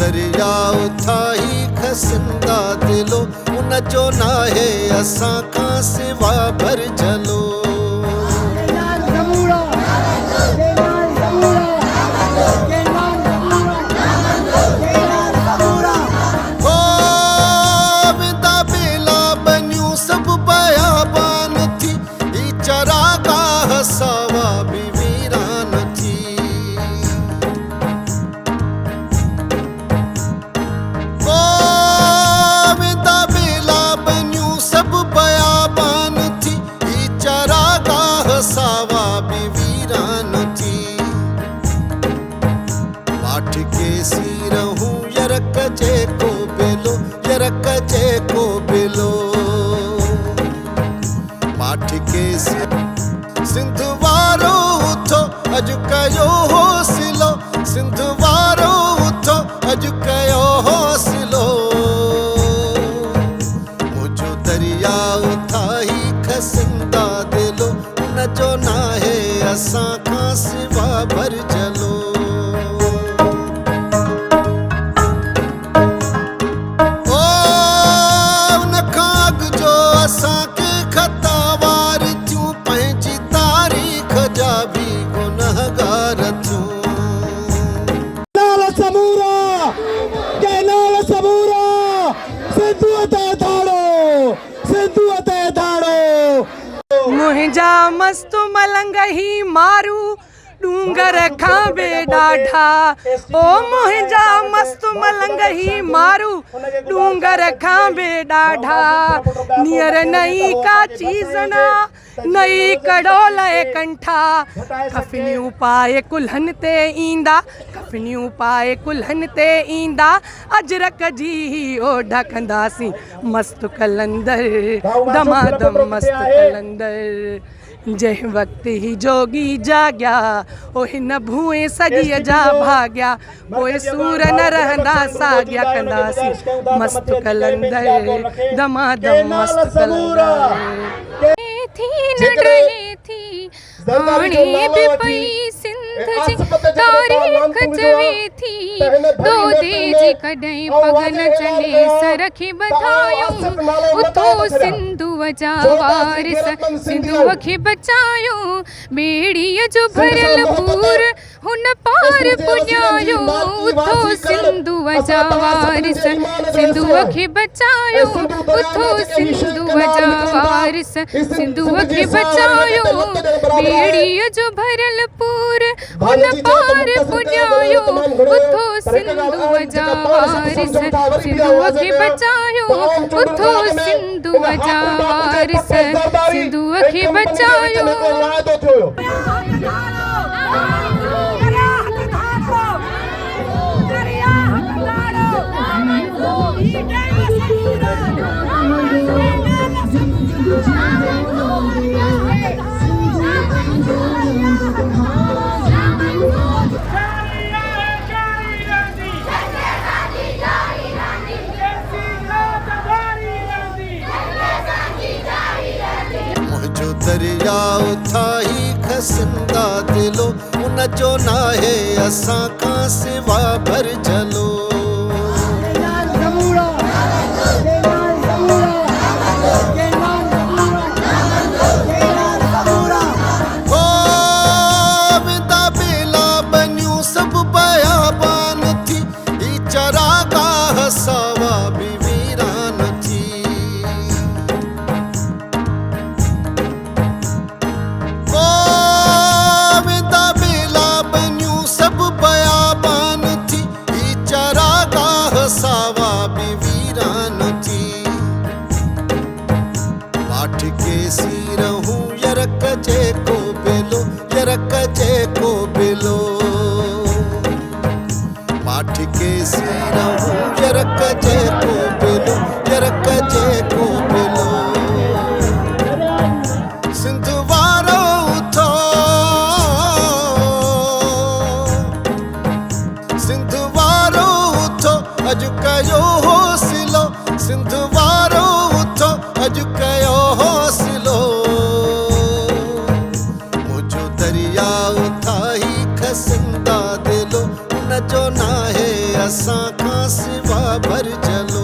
दरिया उथाई खसिंदा दिलो उन जो नाहे असां खां सिवा भर जलो विदा बेला बनियूं सभु बयाबान थी ही चरागाह सावा बि वीरान थी विदा बेला बनियूं सभु बयाबान थी ही चरागाह सावा बि वीरान थी पाठ के सी रहूं यरक जेको बेलो यरक जेको बेलो पाठ के सिंध वारो उथो अॼु कयो हौसलो सिंध वारो उथो अॼु कयो हौसलो मुझो दरिया उथाई खसिंदा दिलो उन जो नाहे असां खां सिवा भर जलो असांखे ख़तावार थियूं पंहिंजी तारीख़ जा बि गुनहगार थियूं नाल समूरा के नाल समूरा सिंधुअ ते धाड़ो मुंहिंजा मस्त मलंग ही मारू डूंगर खां बे ॾाढा ओ मुंहिंजा मस्त मलंग ही मारू डूंगर खां बे ॾाढा नियर नई का चीज़ ना नई कड़ोल कंठा कफनियूं पाए कुल्हनि ते ईंदा कफनियूं पाए कुल्हनि ते ईंदा अजरक जी ओढ कंदासीं मस्त कलंदर दमादम मस्त कलंदर जंहिं वक्त ही जोगी जाग्या ओ हिन भूए सॼीअ जा भाग्या पोइ सूर न रहंदा साॻिया कंदासीं मस्त कलंदर दमादम मस्त कलंदर थी न डरे थी हाणे बि पई सिंध जी तारीख़ चवे थी दो दे जी कॾहिं पग न चले सरखी बधायूं उथो सिंधुअ जा वारिस सिंधुअ खे बचायो ॿेड़ीअ जो भरियल पूर हुन पार पुॼायो उथो सिंधुअ जा वारिस सिंधुअ खे बचायो उथो सिंधुअ जा वारिस सिंधुअ खे बचायो ॿेड़ीअ जो भरियल पूर हुन पार पुॼायो उथो सिंधुअ जा वारिस सिंधुअ खे बचायो उथो सिंधुअ जा वारिस सिंधुअ खे बचायो मुझो दरिया उथाई खसिंदा दिलो उन जो नाहे असां खां सिवा भर जलो विदा बेला बनियूं सभु बयाबान थी ही चरागाह सावा बि वीरान थी विदा बेला बनियूं सभु बयाबान थी ही चरागाह सावा बि वीरान थी पाठ के सी रहूं यरक जेको बेलो यरक जेको बेलो पाठ के सी रहूं यरक जेको बेलो यरक जेको बेलो सिंध वारो उथो सिंध वारो उथो अॼु कयो हौसलो सिंध वारो उथो अॼु कयो हौसलो मुझो दरिया उथाई खसिंदा दिलो उन जो नाहे असां खां सिवा भर चलो।